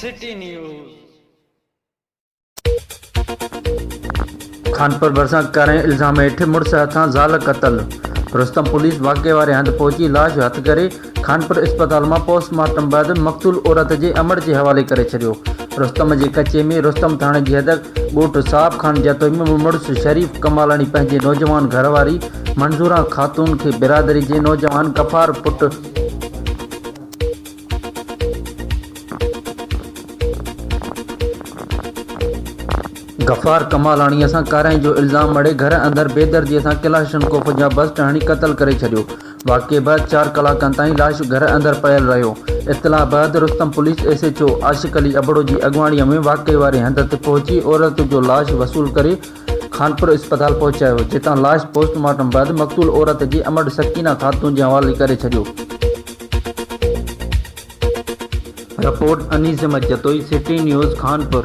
City news. Khanpur ڀرسان ڪارنھن الزم हेठि मुड़ुस हथान ज़ाल क़तल। रुस्तम पुलिस वाक़े वारे हंधि पहुची लाश हथ करे खानपुर अस्पताल में पोस्टमार्टम बाद मक़तूल औरत के अमर के हवाले करे छॾियो। रुस्तम के कचे में रुस्तम थाने की हद ॻोठ साहब खान जतोई में मुड़ुस शरीफ कमालानी पंहिंजे नौजवान घरवारी मंजूरा खातून के बिरादरी के नौजवान गफ़ार कमालानी सां कारंही जो इल्ज़ाम मड़े घर अंदर बेदर्दी सां किलाशनकोफ जा बस टहणी कतल करे छॾियो। वाक़े बाद 4 कलाकनि ताईं लाश घर अंदर पयल रहियो। इतला बाद रुस्तम पुलिस SHO आशिक अली अबड़ो की अगवाणीअ में वाक़े वारे हंध ते पहुची औरत जो लाश वसूल करे खानपुर अस्पताल पहुचायो, जितां लाश पोस्टमार्टम बाद मक़तूल औरत के अमड़ सकीना खातून के हवाले करे छॾियो। रिपोर्ट अनीस जतोई, सिटी न्यूज़, खानपुर।